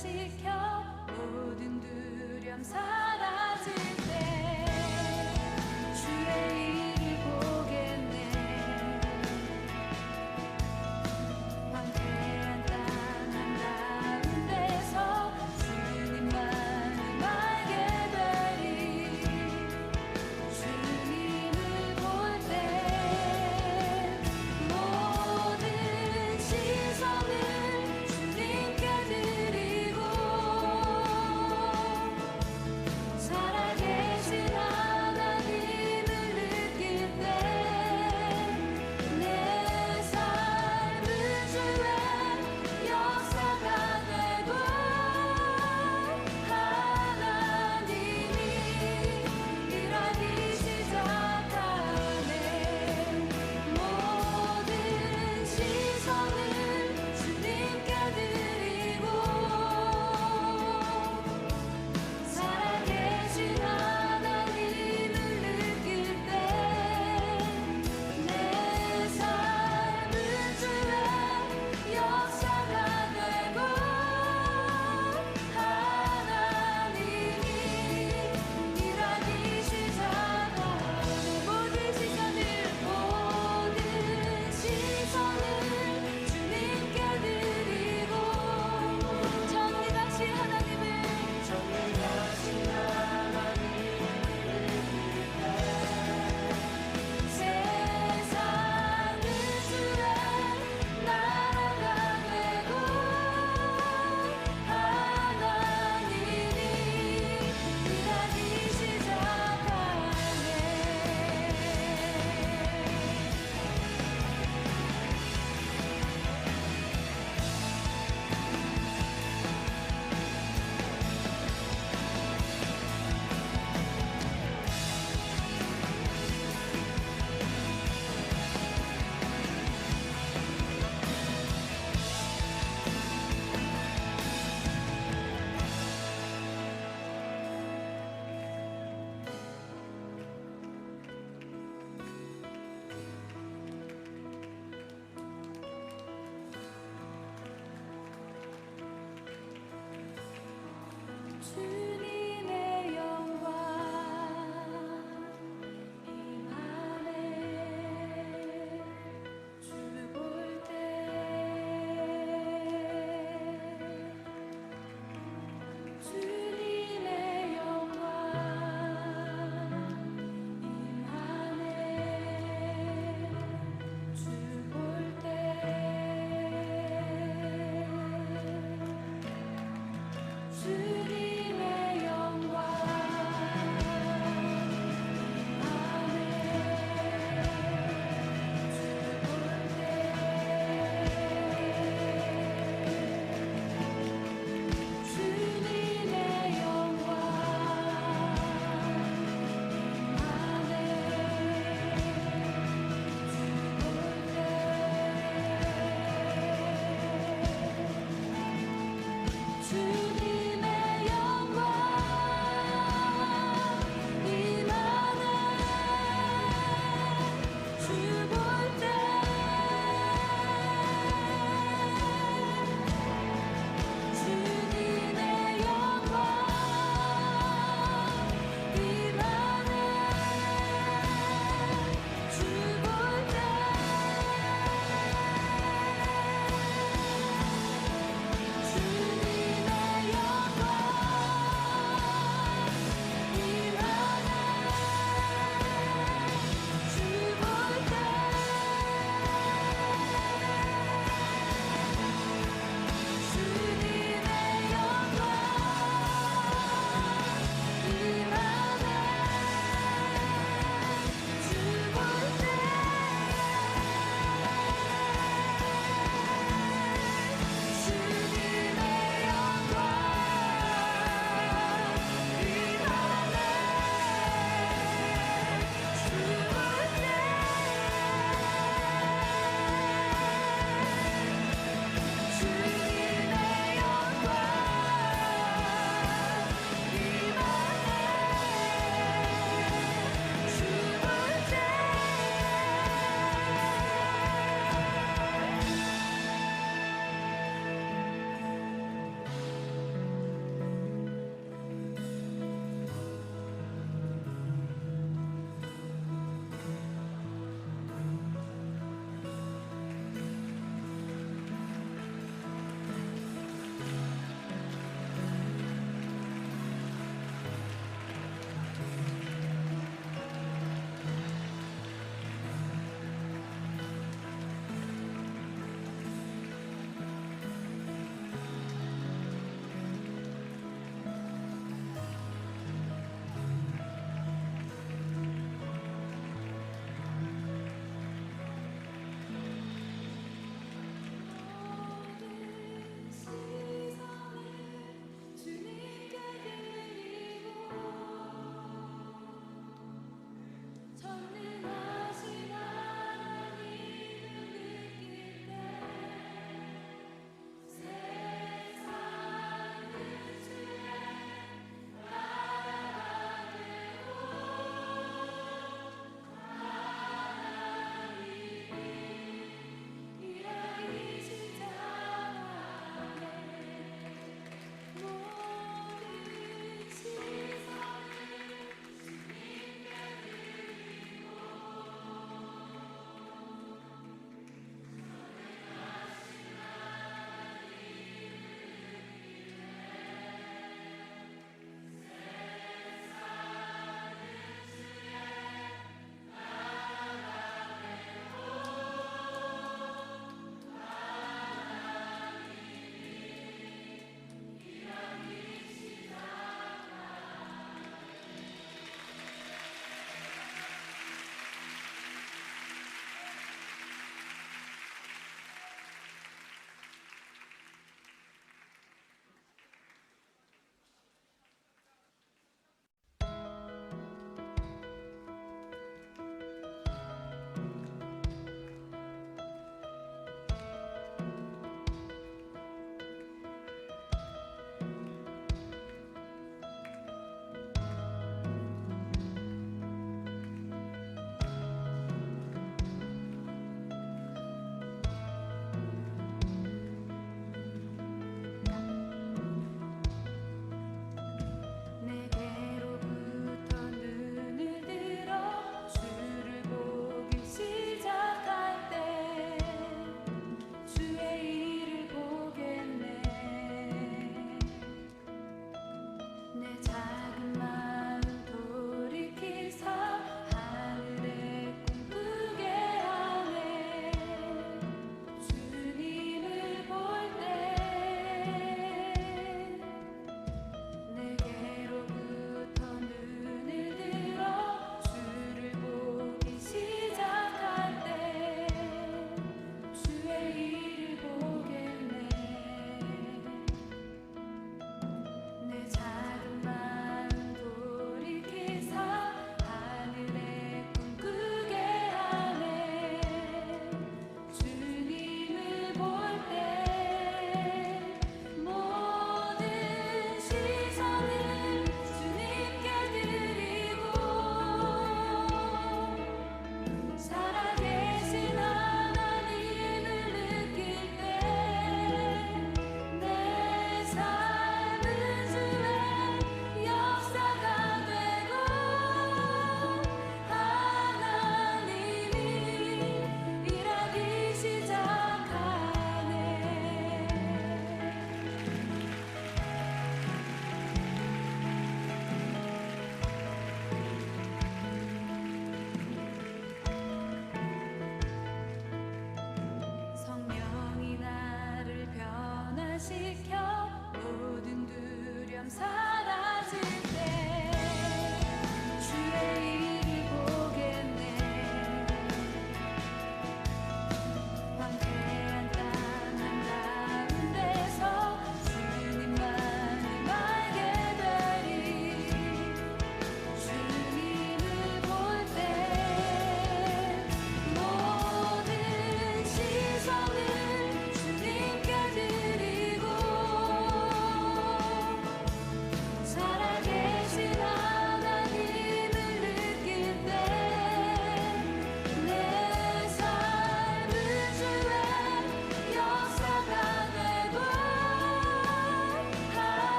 변화시켜 모든 두려움 사라질 때 주의 일을 보겠네. 황폐한 땅 한가운데서 주님만을 알게 되리. 주님을 볼 때 모든 시선을 주님께 드리고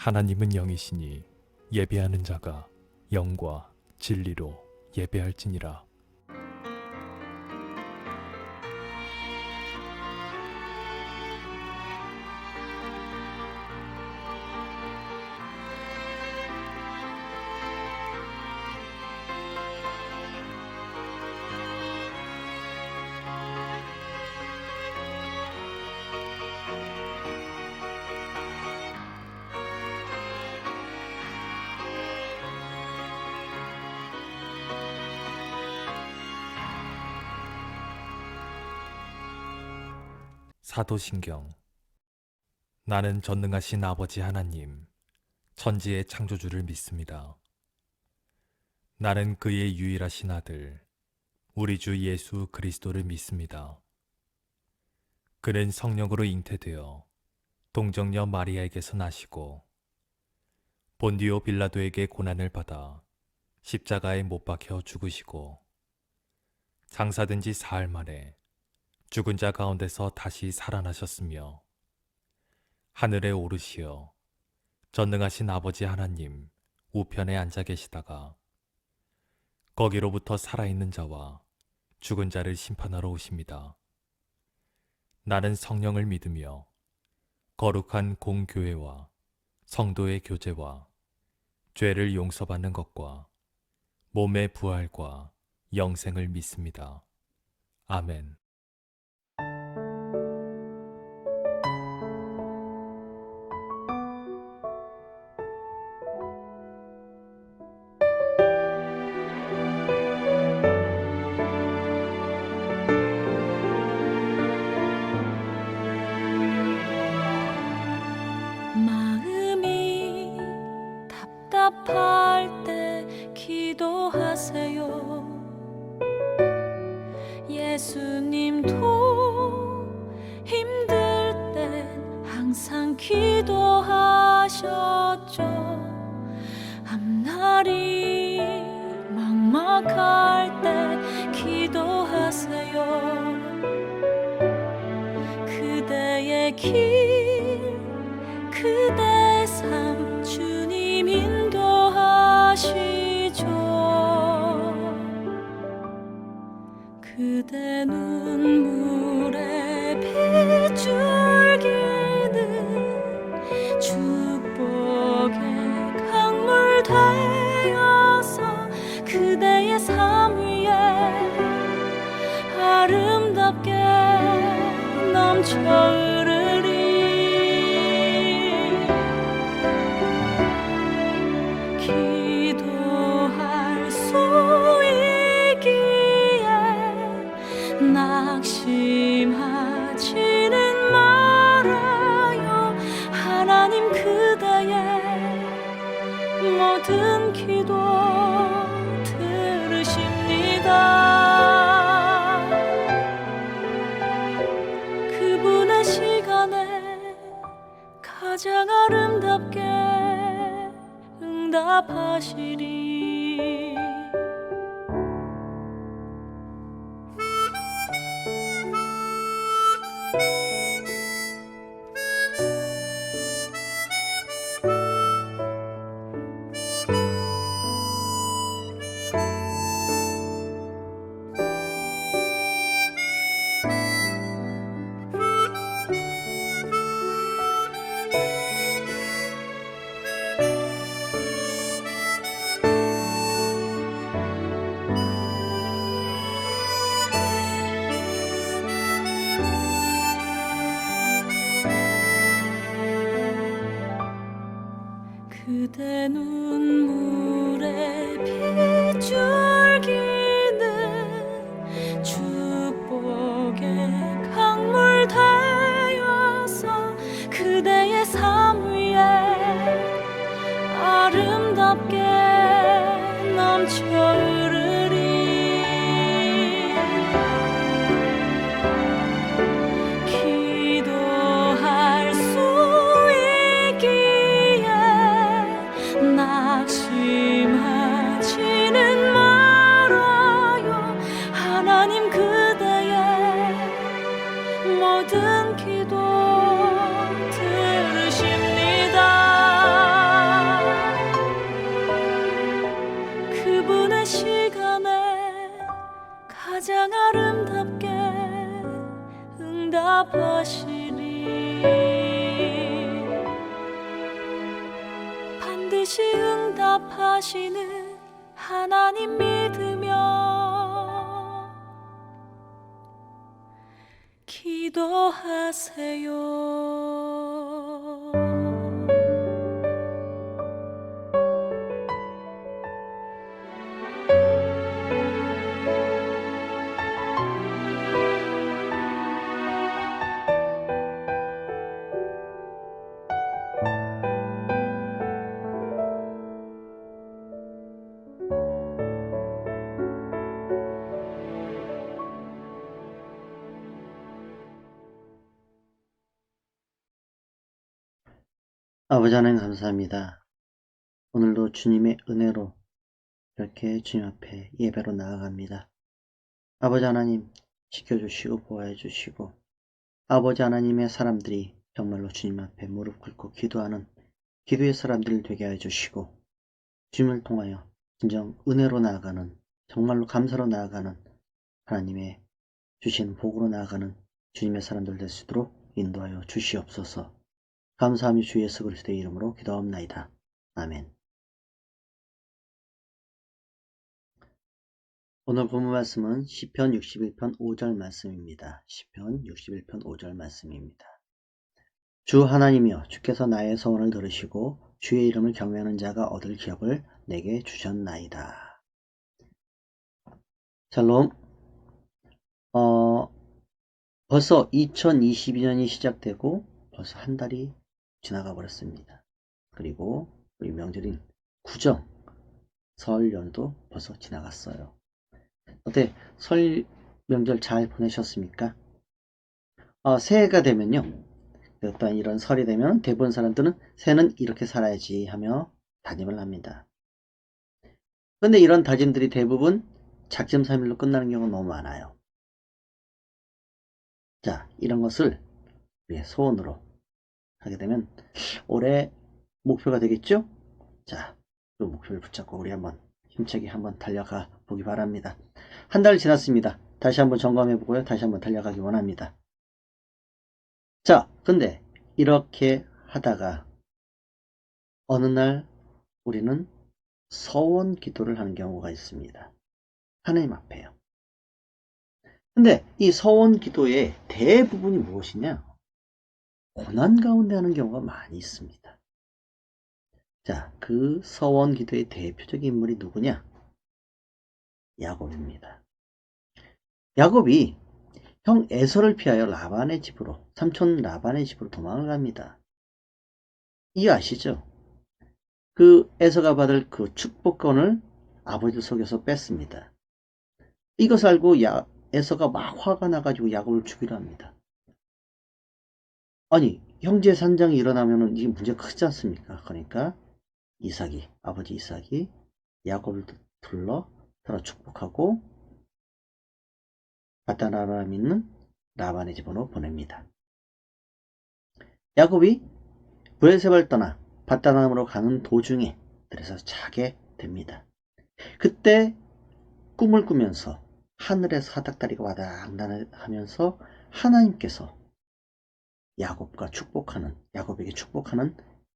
하나님은 영이시니 예배하는 자가 영과 진리로 예배할지니라. 사도신경. 나는 전능하신 아버지 하나님, 천지의 창조주를 믿습니다. 나는 그의 유일하신 아들, 우리 주 예수 그리스도를 믿습니다. 그는 성령으로 잉태되어 동정녀 마리아에게서 나시고 본디오 빌라도에게 고난을 받아 십자가에 못 박혀 죽으시고 장사된 지 사흘 만에 죽은 자 가운데서 다시 살아나셨으며 하늘에 오르시어 전능하신 아버지 하나님 우편에 앉아 계시다가 거기로부터 살아있는 자와 죽은 자를 심판하러 오십니다. 나는 성령을 믿으며 거룩한 공교회와 성도의 교제와 죄를 용서받는 것과 몸의 부활과 영생을 믿습니다. 아멘. 마음이 답답할 때 기도하세요. 예수님도 힘들 땐 항상 기도하셨죠. 앞날이 막막할 때 기도하세요. 그대의 길, 그대 삶 주님 인도하시죠. 그대 눈물에 빗줄기는 축복의 강물 되어서 그대의 삶 위에 아름답게 넘쳐 흐르리. 기도할 수 있기에 낙심하지는 말아요. 하나님 그대의 모든 기도 들으십니다. 그분의 시간에 가장 아름답게 응답하시리. 그대 눈물에 빗줄기는 축복의 강물 되어서 그대의 삶 위에 아름답게 넘쳐 흐르리. 기도할 수 낙심하지는 말아요. 하나님 그대의 모든 기도 들으십니다. 가장 아름답게 응답하시리. 반드시 응답하시는 하나님 믿으며 기도하세요. 아버지 하나님 감사합니다. 오늘도 주님의 은혜로 이렇게 주님 앞에 예배로 나아갑니다. 아버지 하나님 지켜주시고 보호해 주시고 아버지 하나님의 사람들이 정말로 주님 앞에 무릎 꿇고 기도하는 기도의 사람들 되게 해 주시고 주님을 통하여 진정 은혜로 나아가는 정말로 감사로 나아가는 하나님의 주신 복으로 나아가는 주님의 사람들 될 수 있도록 인도하여 주시옵소서. 감사하며 주 예수 그리스도의 이름으로 기도합나이다. 아멘. 오늘 본문 말씀은 시편 61편 5절 말씀입니다. 시편 61편 5절 말씀입니다. 주 하나님이여 주께서 나의 소원을 들으시고 주의 이름을 경외하는 자가 얻을 기업을 내게 주셨나이다. 샬롬. 벌써 2022년이 시작되고 벌써 한 달이 지나가 버렸습니다. 그리고 우리 명절인 구정 설 연도 벌써 지나갔어요. 어때? 설 명절 잘 보내셨습니까? 새해가 되면요. 어떤 이런 설이 되면 대부분 사람들은 새해는 이렇게 살아야지 하며 다짐을 합니다. 그런데 이런 다짐들이 대부분 작심삼일로 끝나는 경우가 너무 많아요. 자, 이런 것을 우리의 소원으로 하게 되면 올해 목표가 되겠죠? 자, 그 목표를 붙잡고 우리 한번 힘차게 한번 달려가 보기 바랍니다. 한 달 지났습니다. 다시 한번 점검해 보고요. 다시 한번 달려가기 원합니다. 자, 근데 이렇게 하다가 어느 날 우리는 서원 기도를 하는 경우가 있습니다. 하나님 앞에요. 근데 이 서원 기도의 대부분이 무엇이냐? 고난 가운데 하는 경우가 많이 있습니다. 자, 그 서원 기도의 대표적인 인물이 누구냐? 야곱입니다. 야곱이 형 에서를 피하여 라반의 집으로, 삼촌 라반의 집으로 도망을 갑니다. 이거 아시죠? 그 에서가 받을 그 축복권을 아버지를 속여서 뺐습니다. 이것을 알고 에서가 막 화가 나가지고 야곱을 죽이려 합니다. 아니, 형제 산장이 일어나면은 이게 문제가 크지 않습니까? 그러니까 아버지 이삭이 야곱을 들어 축복하고 바다나람에 있는 라반의 집으로 보냅니다. 야곱이 브에셀을 떠나 바다나람으로 가는 도중에 들에서 자게 됩니다. 그때 꿈을 꾸면서 하늘에서 사닥다리가 와닥하면서 하나님께서 야곱에게 축복하는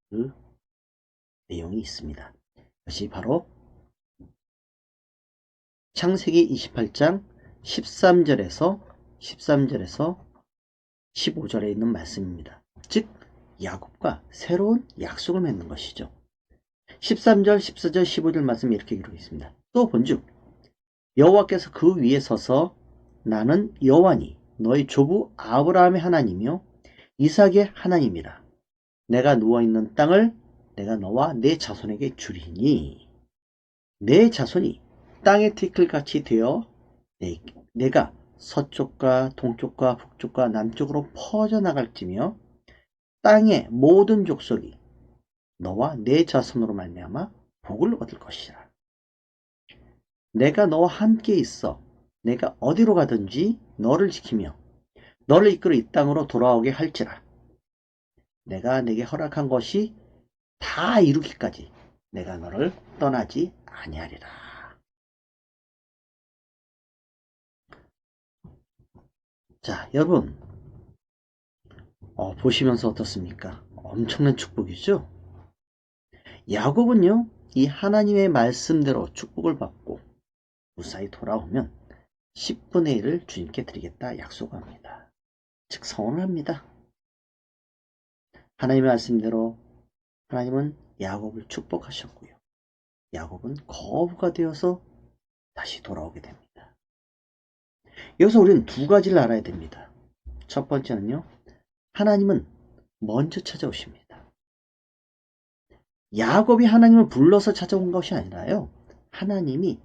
그 내용이 있습니다. 그것이 바로 창세기 28장 13절에서 15절에 있는 말씀입니다. 즉 야곱과 새로운 약속을 맺는 것이죠. 13절, 14절, 15절 말씀이 이렇게 기록되어 있습니다. 또 본즉 여호와께서 그 위에 서서 나는 여호와니 너희 조부 아브라함의 하나님이요 이삭의 하나님이라. 내가 누워있는 땅을 내가 너와 내 자손에게 주리니 내 자손이 땅의 티끌같이 되어 내가 서쪽과 동쪽과 북쪽과 남쪽으로 퍼져나갈지며 땅의 모든 족속이 너와 내 자손으로 말미암아 복을 얻을 것이라. 내가 너와 함께 있어 내가 어디로 가든지 너를 지키며 너를 이끌어 이 땅으로 돌아오게 할지라. 내가 내게 허락한 것이 다 이루기까지 내가 너를 떠나지 아니하리라. 자, 여러분, 보시면서 어떻습니까? 엄청난 축복이죠? 야곱은요, 이 하나님의 말씀대로 축복을 받고 무사히 돌아오면 10분의 1을 주님께 드리겠다 약속합니다. 즉, 서원을 합니다. 하나님의 말씀대로 하나님은 야곱을 축복하셨고요. 야곱은 거부가 되어서 다시 돌아오게 됩니다. 여기서 우리는 두 가지를 알아야 됩니다. 첫 번째는요, 하나님은 먼저 찾아오십니다. 야곱이 하나님을 불러서 찾아온 것이 아니라요, 하나님이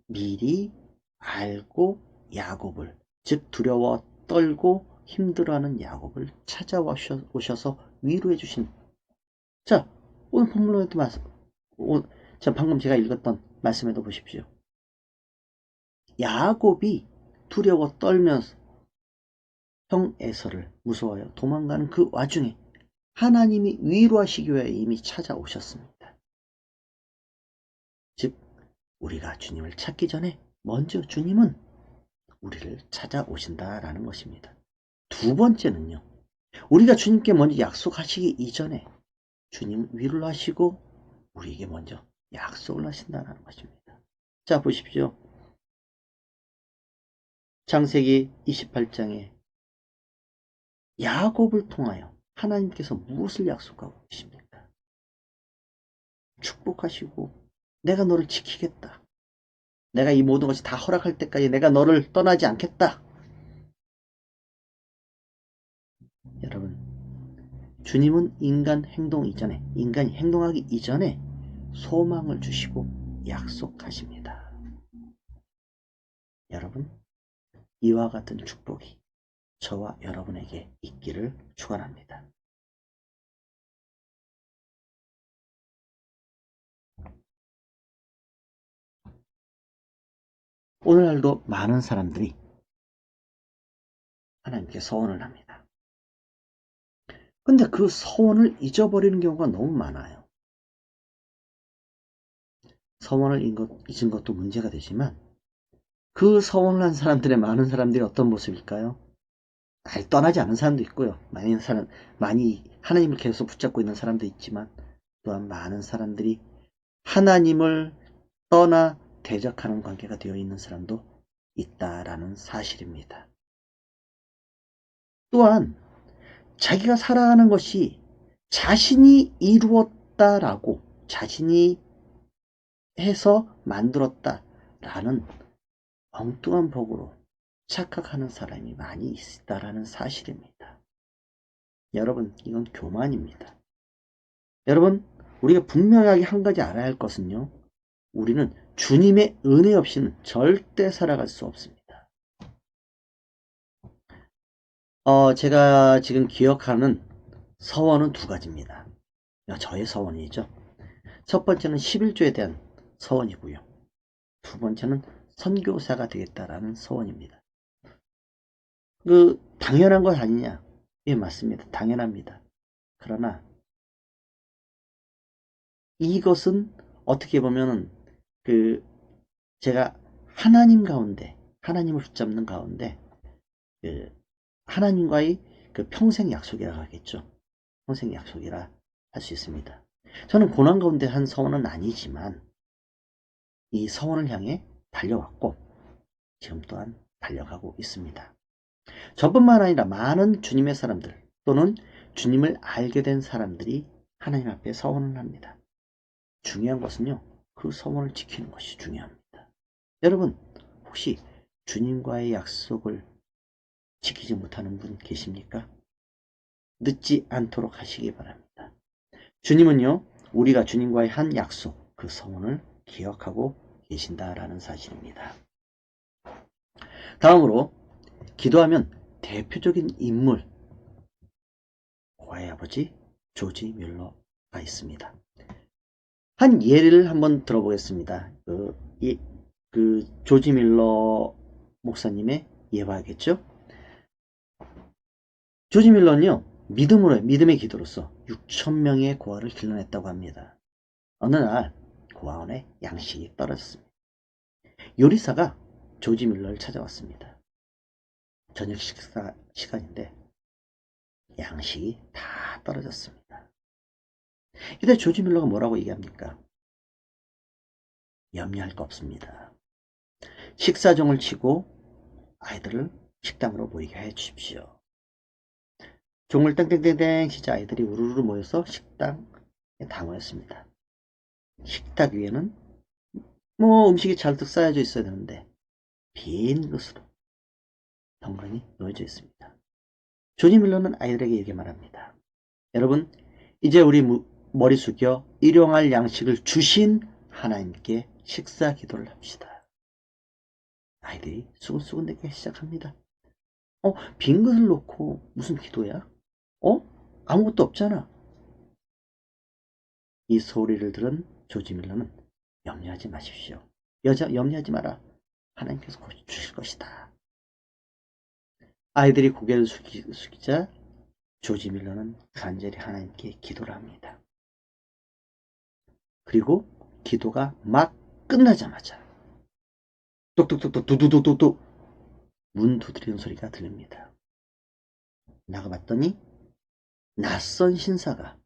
미리 알고 야곱을, 즉 두려워 떨고 힘들어하는 야곱을 찾아오셔서 위로해 주신. 자, 오늘 본문에도 자, 방금 제가 읽었던 말씀에도 보십시오. 야곱이 두려워 떨면서 형 에서를 무서워하여 도망가는 그 와중에 하나님이 위로하시기 위해 이미 찾아오셨습니다. 즉, 우리가 주님을 찾기 전에 먼저 주님은 우리를 찾아오신다라는 것입니다. 두 번째는요, 우리가 주님께 먼저 약속하시기 이전에 주님 위로를 하시고 우리에게 먼저 약속을 하신다는 것입니다. 자, 보십시오. 창세기 28장에 야곱을 통하여 하나님께서 무엇을 약속하고 계십니까? 축복하시고 내가 너를 지키겠다. 내가 이 모든 것이 다 허락할 때까지 내가 너를 떠나지 않겠다. 여러분, 주님은 인간이 행동하기 이전에 소망을 주시고 약속하십니다. 여러분, 이와 같은 축복이 저와 여러분에게 있기를 축원합니다. 오늘날도 많은 사람들이 하나님께 서원을 합니다. 근데 그 서원을 잊어버리는 경우가 너무 많아요. 서원을 잊은 것도 문제가 되지만 그 서원을 한 사람들의 많은 사람들이 어떤 모습일까요? 아예 떠나지 않은 사람도 있고요. 많이 하나님을 계속 붙잡고 있는 사람도 있지만 또한 많은 사람들이 하나님을 떠나 대적하는 관계가 되어 있는 사람도 있다라는 사실입니다. 또한 자기가 살아가는 것이 자신이 이루었다라고, 자신이 해서 만들었다라는 엉뚱한 복으로 착각하는 사람이 많이 있다라는 사실입니다. 여러분, 이건 교만입니다. 여러분, 우리가 분명하게 한 가지 알아야 할 것은요, 우리는 주님의 은혜 없이는 절대 살아갈 수 없습니다. 제가 지금 기억하는 서원은 두 가지입니다. 저의 서원이죠. 첫 번째는 11조에 대한 서원이고요. 두 번째는 선교사가 되겠다라는 서원입니다. 당연한 것 아니냐? 예, 맞습니다. 당연합니다. 그러나 이것은 어떻게 보면은 제가 하나님 가운데, 하나님을 붙잡는 가운데 하나님과의 평생 약속이라고 하겠죠. 평생 약속이라 할 수 있습니다. 저는 고난 가운데 한 서원은 아니지만 이 서원을 향해 달려왔고 지금 또한 달려가고 있습니다. 저뿐만 아니라 많은 주님의 사람들 또는 주님을 알게 된 사람들이 하나님 앞에 서원을 합니다. 중요한 것은요, 그 서원을 지키는 것이 중요합니다. 여러분, 혹시 주님과의 약속을 지키지 못하는 분 계십니까? 늦지 않도록 하시기 바랍니다. 주님은요, 우리가 주님과의 한 약속, 그 서원을 기억하고 계신다라는 사실입니다. 다음으로 기도하면 대표적인 인물, 고아의 아버지 조지 뮬러가 있습니다. 한 예를 한번 들어보겠습니다. 조지 뮬러 목사님의 예화겠죠? 조지 뮬러는요, 믿음의 기도로서 6,000명의 고아를 길러냈다고 합니다. 어느 날 고아원에 양식이 떨어졌습니다. 요리사가 조지 뮬러를 찾아왔습니다. 저녁 식사 시간인데 양식이 다 떨어졌습니다. 이때 조지 밀러가 뭐라고 얘기합니까? 염려할 거 없습니다. 식사정을 치고 아이들을 식당으로 모이게 해 주십시오. 종을 땡땡땡땡 진짜 아이들이 우르르 모여서 식당에 다 모였습니다. 식탁 위에는 음식이 잔뜩 쌓여져 있어야 되는데 빈 것으로 덩그러니 놓여져 있습니다. 조지 밀러는 아이들에게 이렇게 말합니다. 여러분, 이제 우리 머리 숙여 일용할 양식을 주신 하나님께 식사 기도를 합시다. 아이들이 수근수근대기 시작합니다. 빈 것을 놓고 무슨 기도야? 아무것도 없잖아. 이 소리를 들은 조지 밀러는 염려하지 마십시오. 염려하지 마라. 하나님께서 곧 주실 것이다. 아이들이 고개를 숙이자 조지 밀러는 간절히 하나님께 기도를 합니다. 그리고 기도가 막 끝나자마자 똑똑똑똑 두두두두두 문 두드리는 소리가 들립니다. 나가봤더니 낯선 신사가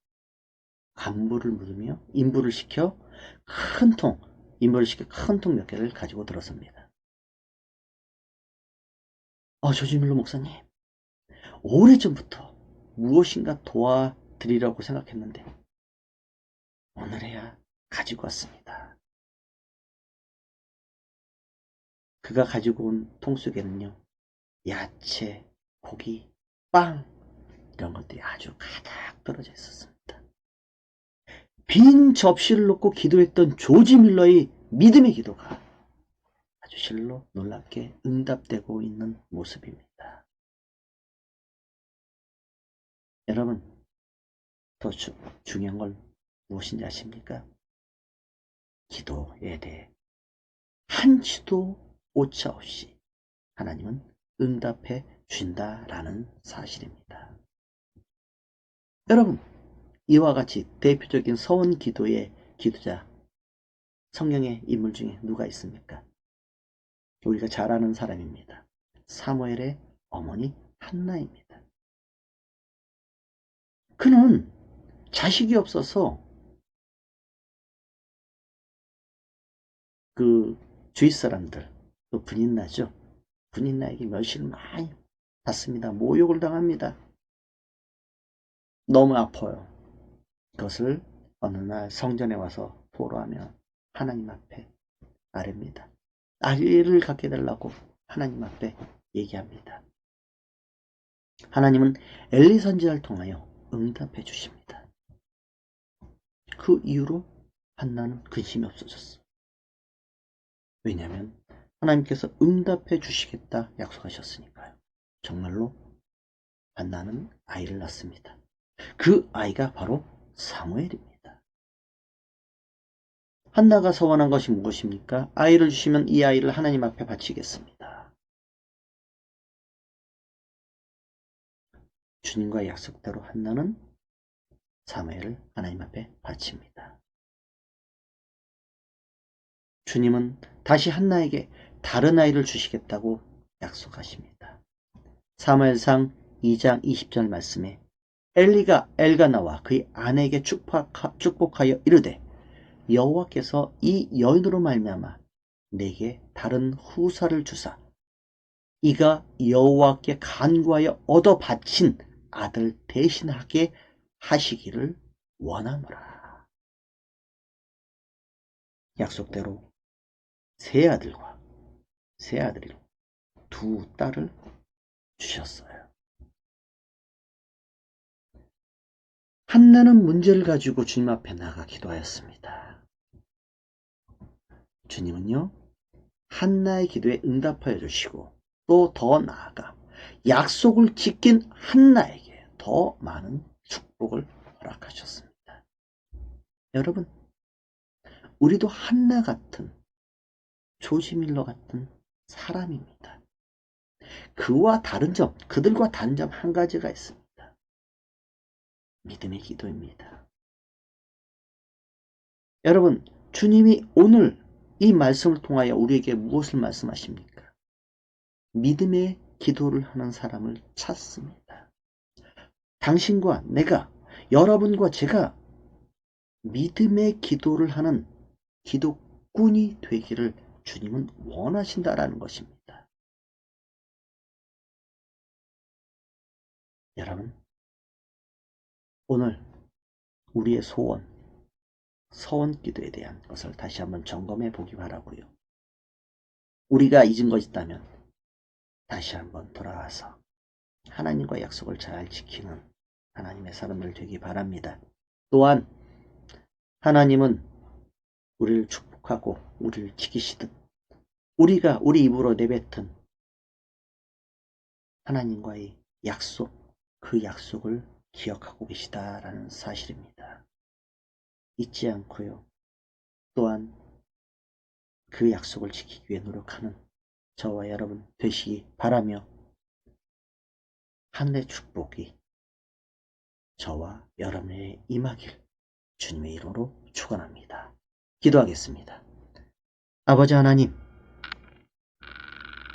안부를 물으며 인부를 시켜 큰 통 몇 개를 가지고 들어섭니다. 조지 밀러 목사님, 오래전부터 무엇인가 도와드리려고 생각했는데 오늘에야 가지고 왔습니다. 그가 가지고 온 통 속에는요, 야채, 고기, 빵 이런 것들이 아주 가득 떨어져 있었습니다. 빈 접시를 놓고 기도했던 조지 밀러의 믿음의 기도가 아주 실로 놀랍게 응답되고 있는 모습입니다. 여러분, 더 중요한 걸 무엇인지 아십니까? 기도에 대해 한치도 오차 없이 하나님은 응답해 주신다라는 사실입니다. 여러분, 이와 같이 대표적인 서원 기도의 기도자, 성경의 인물 중에 누가 있습니까? 우리가 잘 아는 사람입니다. 사무엘의 어머니 한나입니다. 그는 자식이 없어서 그 주위 사람들, 또 분인나죠. 분인나에게 멸시를 많이 받습니다. 모욕을 당합니다. 너무 아파요. 그것을 어느 날 성전에 와서 토로하며 하나님 앞에 아뢰입니다. 아이를 갖게 해달라고 하나님 앞에 얘기합니다. 하나님은 엘리 선지자를 통하여 응답해 주십니다. 그 이후로 한나는 근심이 없어졌어. 왜냐하면 하나님께서 응답해 주시겠다 약속하셨으니까요. 정말로 한나는 아이를 낳습니다. 그 아이가 바로 사무엘입니다. 한나가 서원한 것이 무엇입니까? 아이를 주시면 이 아이를 하나님 앞에 바치겠습니다. 주님과의 약속대로 한나는 사무엘을 하나님 앞에 바칩니다. 주님은 다시 한나에게 다른 아이를 주시겠다고 약속하십니다. 사무엘상 2장 20절 말씀에 엘리가 엘가나와 그의 아내에게 축복하여 이르되 여호와께서 이 여인으로 말미암아 내게 다른 후사를 주사 이가 여호와께 간구하여 얻어 바친 아들 대신하게 하시기를 원하노라. 약속대로 세 아들이 두 딸을 주셨어요. 한나는 문제를 가지고 주님 앞에 나가 기도하였습니다. 주님은요, 한나의 기도에 응답하여 주시고 또 더 나아가 약속을 지킨 한나에게 더 많은 축복을 허락하셨습니다. 여러분, 우리도 한나 같은 조지 밀러 같은 사람입니다. 그들과 다른 점 한 가지가 있습니다. 믿음의 기도입니다. 여러분, 주님이 오늘 이 말씀을 통하여 우리에게 무엇을 말씀하십니까? 믿음의 기도를 하는 사람을 찾습니다. 당신과 내가, 여러분과 제가 믿음의 기도를 하는 기도꾼이 되기를 주님은 원하신다라는 것입니다. 여러분, 오늘 우리의 서원 기도에 대한 것을 다시 한번 점검해 보기 바라고요. 우리가 잊은 것이 있다면 다시 한번 돌아와서 하나님과 약속을 잘 지키는 하나님의 사람들 되기 바랍니다. 또한 하나님은 우리를 축복하고 우리를 지키시듯 우리가 우리 입으로 내뱉은 하나님과의 약속, 그 약속을 기억하고 계시다라는 사실입니다. 잊지 않고요. 또한 그 약속을 지키기 위해 노력하는 저와 여러분 되시기 바라며 하늘의 축복이 저와 여러분의 임하길 주님의 이름으로 축원합니다. 기도하겠습니다. 아버지 하나님,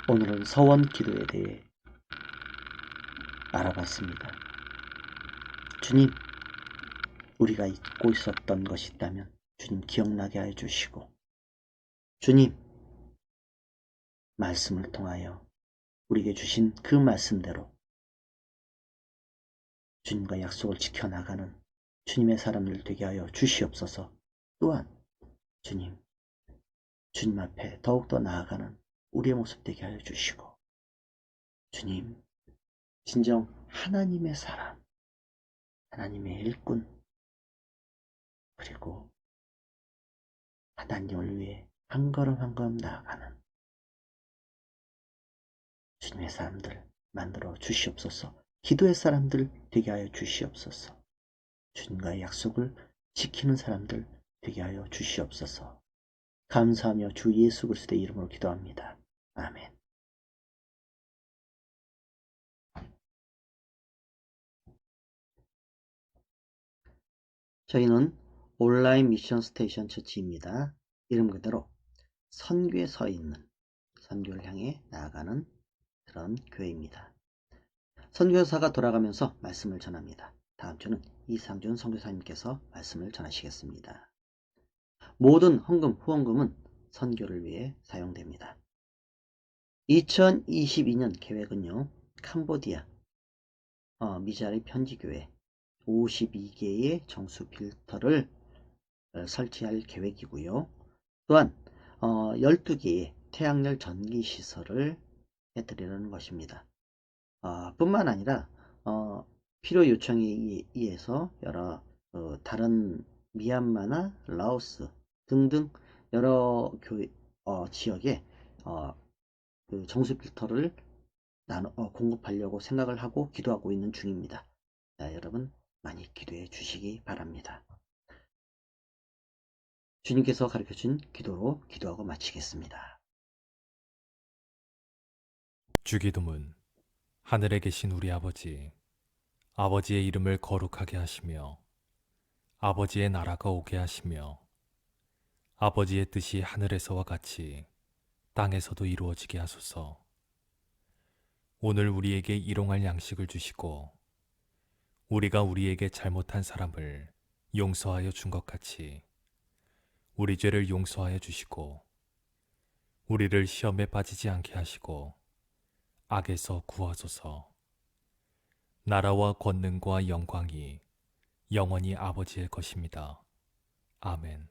오늘은 서원 기도에 대해 알아봤습니다. 주님, 우리가 잊고 있었던 것이 있다면 주님 기억나게 하여 주시고, 주님, 말씀을 통하여 우리에게 주신 그 말씀대로 주님과 약속을 지켜나가는 주님의 사람들 되게 하여 주시옵소서. 또한 주님 앞에 더욱더 나아가는 우리의 모습 되게 하여 주시고, 주님, 진정 하나님의 사람, 하나님의 일꾼, 그리고 하나님을 위해 한 걸음 한 걸음 나아가는 주님의 사람들 만들어 주시옵소서. 기도의 사람들 되게 하여 주시옵소서. 주님과의 약속을 지키는 사람들 되게 하여 주시옵소서. 감사하며 주 예수 그리스도의 이름으로 기도합니다. 아멘. 저희는 온라인 미션 스테이션 처치입니다. 이름 그대로 선교에 서 있는, 선교를 향해 나아가는 그런 교회입니다. 선교사가 돌아가면서 말씀을 전합니다. 다음 주는 이상준 선교사님께서 말씀을 전하시겠습니다. 모든 헌금, 후원금은 선교를 위해 사용됩니다. 2022년 계획은요, 캄보디아 미자리 편지교회 52개의 정수 필터를 설치할 계획이고요. 또한 12개의 태양열 전기 시설을 해드리는 것입니다. 뿐만 아니라 필요 요청에 의해서 여러 다른 미얀마나 라오스 등등 여러 지역에 그 정수 필터를 공급하려고 생각을 하고 기도하고 있는 중입니다. 여러분 많이 기도해 주시기 바랍니다. 주님께서 가르쳐준 기도로 기도하고 마치겠습니다. 주기도문. 하늘에 계신 우리 아버지, 아버지의 이름을 거룩하게 하시며 아버지의 나라가 오게 하시며 아버지의 뜻이 하늘에서와 같이 땅에서도 이루어지게 하소서. 오늘 우리에게 일용할 양식을 주시고 우리가 우리에게 잘못한 사람을 용서하여 준 것 같이 우리 죄를 용서하여 주시고 우리를 시험에 빠지지 않게 하시고 악에서 구하소서. 나라와 권능과 영광이 영원히 아버지의 것입니다. 아멘.